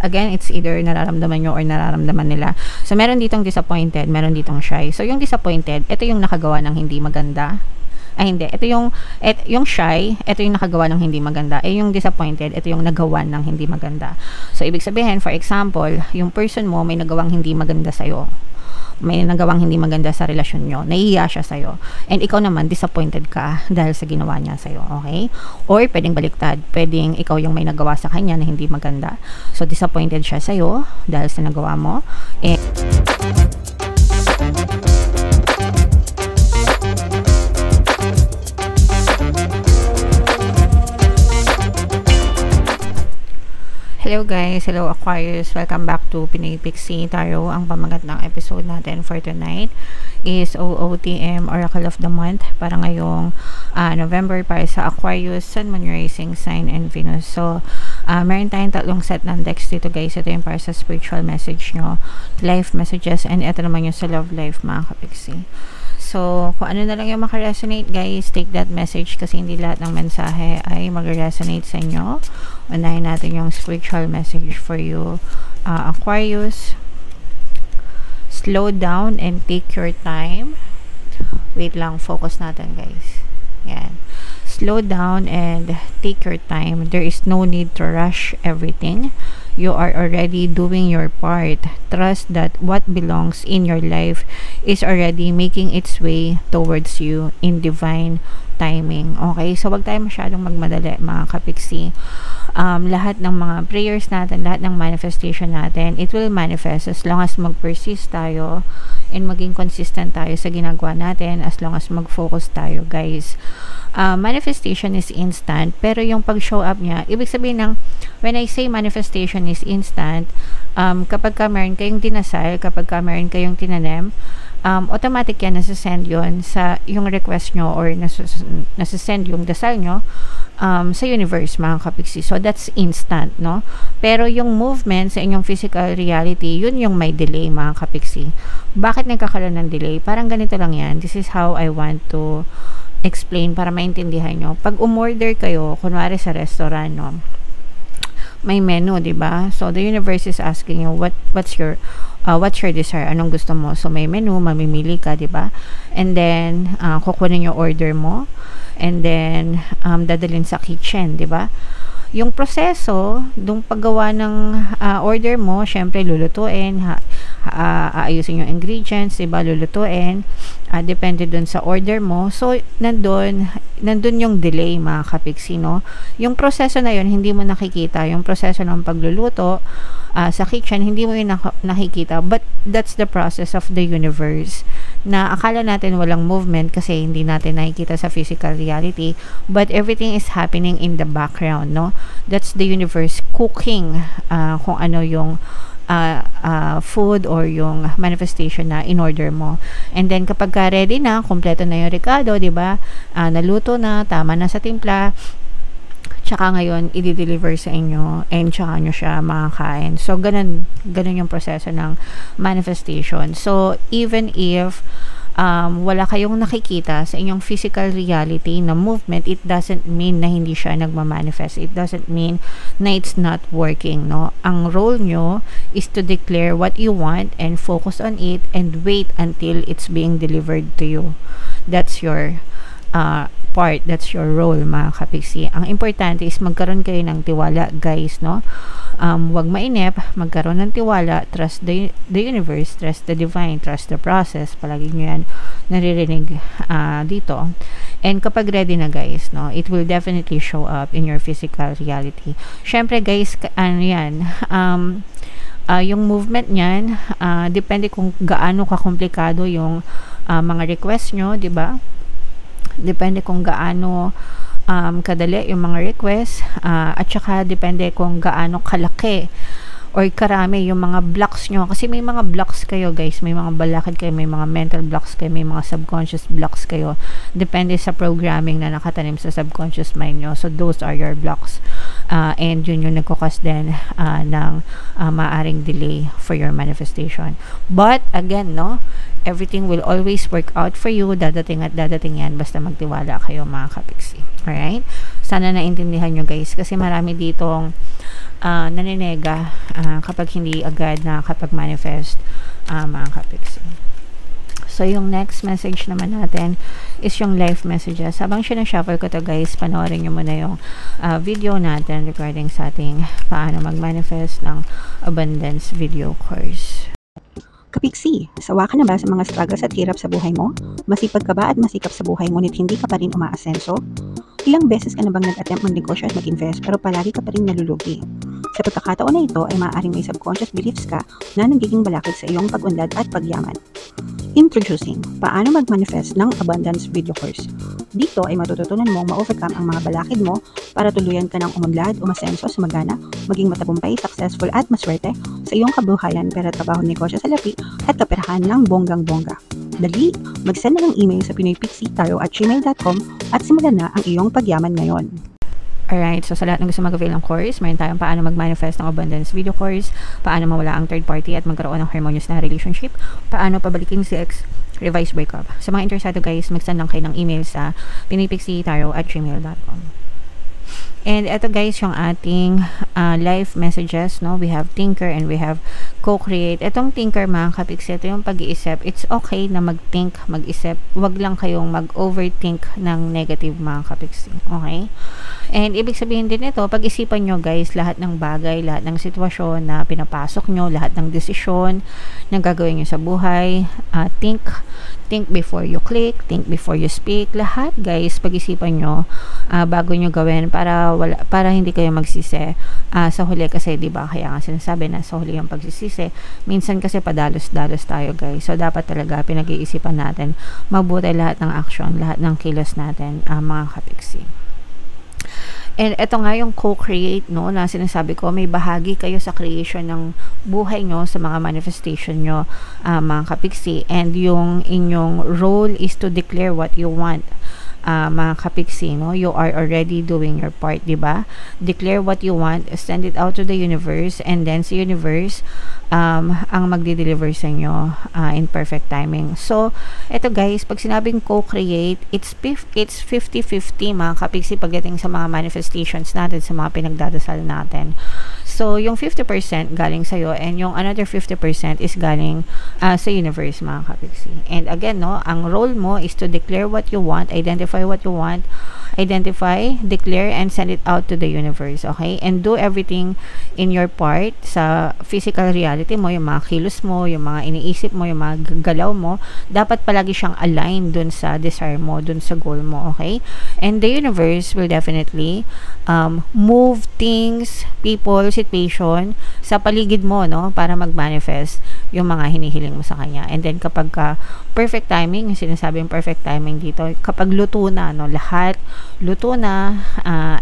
Again, it's either nararamdaman nyo or nararamdaman nila. So, meron ditong disappointed, meron ditong shy. So, yung disappointed, ito yung nakagawa ng hindi maganda. Ay, hindi. Ito yung shy, ito yung nakagawa ng hindi maganda. Yung disappointed, ito yung nagawa ng hindi maganda. So, ibig sabihin, for example, yung person mo may nagawang hindi maganda sa'yo. May nagawang hindi maganda sa relasyon nyo, nahihiya siya sa'yo, and ikaw naman disappointed ka dahil sa ginawa niya sa'yo, okay? Or pwedeng baliktad, pwedeng ikaw yung may nagawa sa kanya na hindi maganda, so disappointed siya sa'yo dahil sa nagawa mo. Hello guys, hello Aquarius, welcome back to Pinoy Pixie Tarot. Ang pamagat ng episode natin for tonight is OOTM, Oracle of the Month, para ngayong November para sa Aquarius, Sun, Moon, Rising Sign, and Venus. So, meron tayong tatlong set ng decks dito guys. Ito yung para sa spiritual message nyo, life messages, and ito naman yung sa love life mga kapixie. So, kung ano na lang yung makaresonate guys, take that message kasi hindi lahat ng mensahe ay mag-resonate sa inyo. Unahin natin yung spiritual message for you, Aquarius. Slow down and take your time. Wait lang, focus natin guys. Yan. Slow down and take your time. There is no need to rush everything. You are already doing your part. Trust that what belongs in your life is already making its way towards you in divine timing. Okay? So, wag tayo masyadong magmadali, mga kapixie. Lahat ng mga prayers natin, lahat ng manifestation natin, it will manifest as long as mag-persist tayo and maging consistent tayo sa ginagawa natin, as long as mag-focus tayo, guys. Manifestation is instant, pero yung pag-show up niya, ibig sabihin ng, when I say manifestation is instant, kapag ka meron kayong dinasal, kapag ka meron kayong tinanim, automatic yan, nasasend yun sa yung request nyo or nasasend yung dasal nyo sa universe, mga kapixie. So, that's instant, no? Pero yung movement sa inyong physical reality, yun yung may delay, mga kapixie. Bakit nagkakaroon ng delay? Parang ganito lang yan. This is how I want to explain para maintindihan nyo. Pag umorder kayo, kunwari sa restaurant, no? May menu, di ba? So, the universe is asking you, what's your desire? Anong gusto mo? So, may menu, mamimili ka, di ba? And then, kukunin yung order mo. And then, dadalhin sa kitchen, di ba? Yung proseso, dung paggawa ng order mo, syempre, lulutuin, aayusin yung ingredients, diba? Lulutuin, depende dun sa order mo. So, nandun yung delay, mga kapixie, no? Yung proseso na yun, hindi mo nakikita. Yung proseso ng pagluluto sa kitchen, hindi mo yun nakikita. But, that's the process of the universe. Na akala natin walang movement kasi hindi natin nakikita sa physical reality. But, everything is happening in the background, no? That's the universe cooking kung ano yung food or yung manifestation na in order mo. And then kapag ka ready na, kompleto na yung rekado, di ba? Naluto na, tama na sa timpla, tsaka ngayon i-deliver sa inyo and tsaka nyo siya makakain. So ganun yung proseso ng manifestation. So even if wala kayong nakikita sa inyong physical reality na movement, it doesn't mean na hindi siya nagmamanifest. It doesn't mean na it's not working, no? Ang role nyo is to declare what you want and focus on it and wait until it's being delivered to you. That's your part, that's your role, mga kapixie. Ang importante is magkaroon kayo ng tiwala, guys, no? Wag mainip, magkaroon ng tiwala, trust the universe, trust the divine, trust the process. Palagi nyo yan naririnig dito. And kapag ready na, guys, no, it will definitely show up in your physical reality. Syempre, guys, ano yan, yung movement niyan, depende kung gaano kakomplikado yung mga request nyo, di ba? Depende kung gaano kadali yung mga request, at saka depende kung gaano kalaki or karami yung mga blocks nyo. Kasi may mga blocks kayo, guys. May mga balakid kayo, may mga mental blocks kayo, may mga subconscious blocks kayo. Depende sa programming na nakatanim sa subconscious mind nyo. So, those are your blocks. and yun yung nagkukos din ng maaring delay for your manifestation. But again, no, everything will always work out for you. Dadating at dadating yan, basta magtiwala kayo mga kapiksi. Alright? Sana naintindihan nyo guys, kasi marami ditong naninega kapag hindi agad nakakapag-manifest mga kapiksi. So, yung next message naman natin is yung life messages. Habang sinashuffle ko to guys, panoorin nyo muna yung video natin regarding sa ating paano mag-manifest ng abundance video course. Kapiksi, sawa ka na ba sa mga struggles at hirap sa buhay mo? Masipag ka ba at masikap sa buhay ngunit hindi ka pa rin umaasenso? Ilang beses ka na bang nag-attempt mag-negosyo at mag-invest pero palagi ka pa rin nalulugi? Sa pagkakataon na ito ay maaaring may subconscious beliefs ka na nagiging balakid sa iyong pag-unlad at pagyaman. Introducing, paano mag-manifest ng abundance video course. Dito ay matututunan mong ma-overcome ang mga balakid mo para tuluyan ka ng umunlad, umasenso, sumagana, maging matagumpay, successful at maswerte sa iyong kabuhayan, pera, trabaho, negosyo sa lapi at kaperahan ng bonggang-bongga. Dali, mag-send na ng email sa pinoypixie@gmail.com at simulan na ang iyong pagyaman ngayon. Alright, so sa lahat ng gusto mag-avail ng course, mayroon tayong paano mag-manifest ng abundance video course, paano mawala ang third party at magkaroon ng harmonious na relationship, paano pabalikin si ex, revise breakup. Sa mga interesado guys, mag-send lang kayo ng email sa pinoypixie@gmail.com. And eto guys, yung ating live messages, no? We have thinker and we have co-create. Etong thinker mga kapiksi, ito yung pag-iisip. It's okay na mag-think, mag-isip. Huwag lang kayong mag-overthink ng negative mga kapiksi. Okay? And ibig sabihin din ito, pag-isipan nyo guys, lahat ng bagay, lahat ng sitwasyon na pinapasok nyo, lahat ng desisyon na gagawin nyo sa buhay. Think before you click, think before you speak. Lahat guys, pag-isipan nyo bago nyo gawin para hindi kayo magsisi sa huli, kasi 'di ba, kaya nga sinasabi na sa huli yung pagsisisi. Minsan kasi padalos-dalos tayo guys. So dapat talaga pinag-iisipan natin mabuti lahat ng action, lahat ng kilos natin mga kapiksi. And ito nga yung co-create, no, na sinasabi ko, may bahagi kayo sa creation ng buhay nyo, sa mga manifestation nyo, mga kapiksi. And yung inyong role is to declare what you want. Mga kapiksi, no? You are already doing your part, diba? Declare what you want, send it out to the universe, and then sa universe, ang magdi-deliver sa inyo in perfect timing. So, eto guys, pag sinabing co-create, it's 50-50 mga kapiksi pagdating sa mga manifestations natin, sa mga pinagdadasal natin. So, yung 50% galing sa'yo, and yung another 50% is galing sa universe mga kapiksi. And again, no, ang role mo is to declare what you want, identify what you want, declare, and send it out to the universe, okay? And do everything in your part sa physical reality mo, yung mga kilos mo, yung mga iniisip mo, yung mga galaw mo, dapat palagi siyang aligned dun sa desire mo, dun sa goal mo, okay? And the universe will definitely move things, people, situation sa paligid mo, no, para mag-manifest yung mga hinihiling mo sa kanya. And then kapag perfect timing, yung sinasabing perfect timing dito, kapag luto na, no, lahat luto na,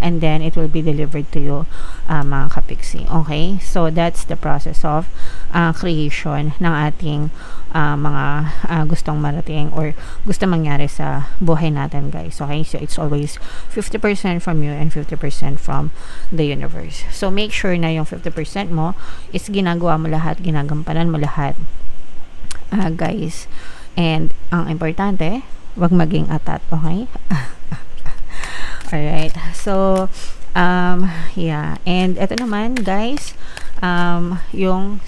and then it will be delivered to you mga kapiksi. Okay? So that's the process of creation ng ating mga gustong marating or gusto mangyari sa buhay natin guys. Okay? So it's always 50% from you and 50% from the universe. So make sure na yung 50% mo is ginagawa mo lahat, ginagampanan mo lahat guys. And ang importante, wag maging atat. Okay? Alright. So yeah. And ito naman guys, yung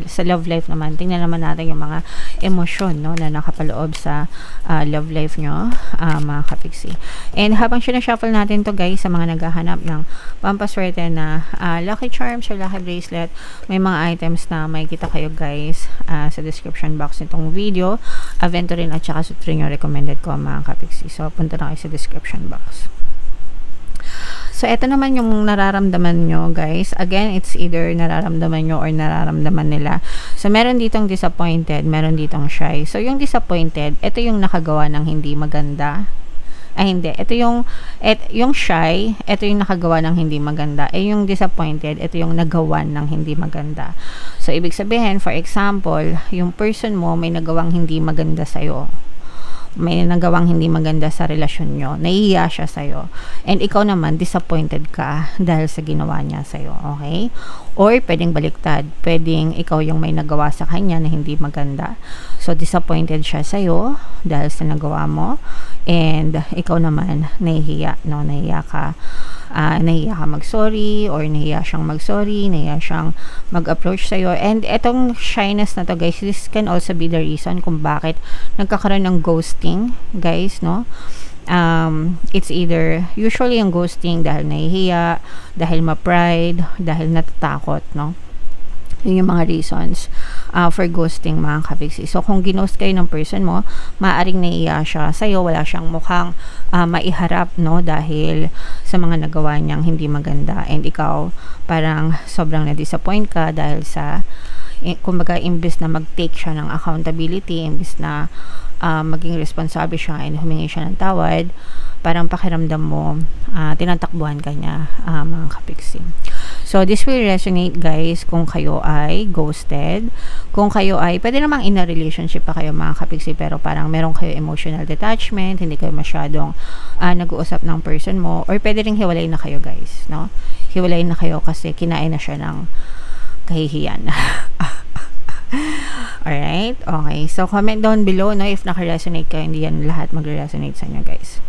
sa love life naman, tingnan naman natin yung mga emosyon, no, na nakapaloob sa love life nyo mga kapiksi. And habang sinashuffle natin to guys, sa mga naghahanap ng pampaswerte na lucky charms or lucky bracelet, may mga items na may kita kayo guys sa description box nitong video, Aventurin at saka Sutrin yung recommended ko mga kapiksi. So punta na kayo sa description box. So, ito naman yung nararamdaman nyo, guys. Again, it's either nararamdaman nyo or nararamdaman nila. So, meron ditong disappointed, meron ditong shy. So, yung disappointed, ito yung nakagawa ng hindi maganda. Ay, hindi. Ito yung shy, ito yung nakagawa ng hindi maganda. Yung disappointed, ito yung nagawa ng hindi maganda. So, ibig sabihin, for example, yung person mo may nagawang hindi maganda sa'yo. may nagawang hindi maganda sa relasyon nyo, nahihiya siya sa'yo, and ikaw naman disappointed ka dahil sa ginawa niya sa'yo, okay? Or pwedeng baliktad, pwedeng ikaw yung may nagawa sa kanya na hindi maganda, so disappointed siya sa'yo dahil sa nagawa mo, and ikaw naman nahihiya, no? Nahihiya ka mag-sorry, or nahiya siyang mag-sorry, nahiya siyang mag-approach sa'yo. And etong shyness na to, guys, this can also be the reason kung bakit nagkakaroon ng ghosting, guys, no? It's either, usually yung ghosting dahil nahihiya, dahil ma-pride, dahil natatakot, no? Yun yung mga reasons for ghosting, mga kapiksi. So, kung ginost kayo ng person mo, maaaring naiiya siya sa'yo, wala siyang mukhang maiharap, no? Dahil sa mga nagawa niyang hindi maganda. And ikaw, parang sobrang na-disappoint ka dahil sa, kumbaga, imbes na mag-take siya ng accountability, imbes na maging responsable siya and humingi siya ng tawad, parang pakiramdam mo, tinatakbuhan ka niya, mga kapiksi. So, this will resonate, guys, kung kayo ay ghosted. Kung kayo ay, pwede namang in a relationship pa kayo, mga kapiksi, pero parang meron kayo emotional detachment, hindi kayo masyadong nag-uusap ng person mo, or pwede rin hiwalay na kayo, guys, no? Hiwalay na kayo kasi kinain na siya ng kahihiyan. Alright? Okay. So, comment down below, no, if naka-resonate kayo, hindi yan lahat mag-resonate sa inyo, guys.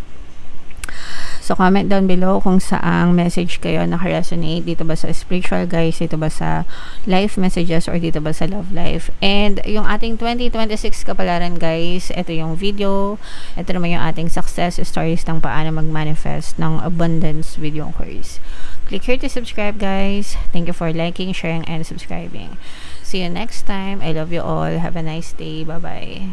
So, comment down below kung saang message kayo naka-resonate. Dito ba sa spiritual, guys? Dito ba sa life messages? Or dito ba sa love life? And yung ating 2026 kapalaran, guys, ito yung video. Ito naman yung ating success stories ng paano mag-manifest ng abundance with yung course. Click here to subscribe, guys. Thank you for liking, sharing, and subscribing. See you next time. I love you all. Have a nice day. Bye-bye.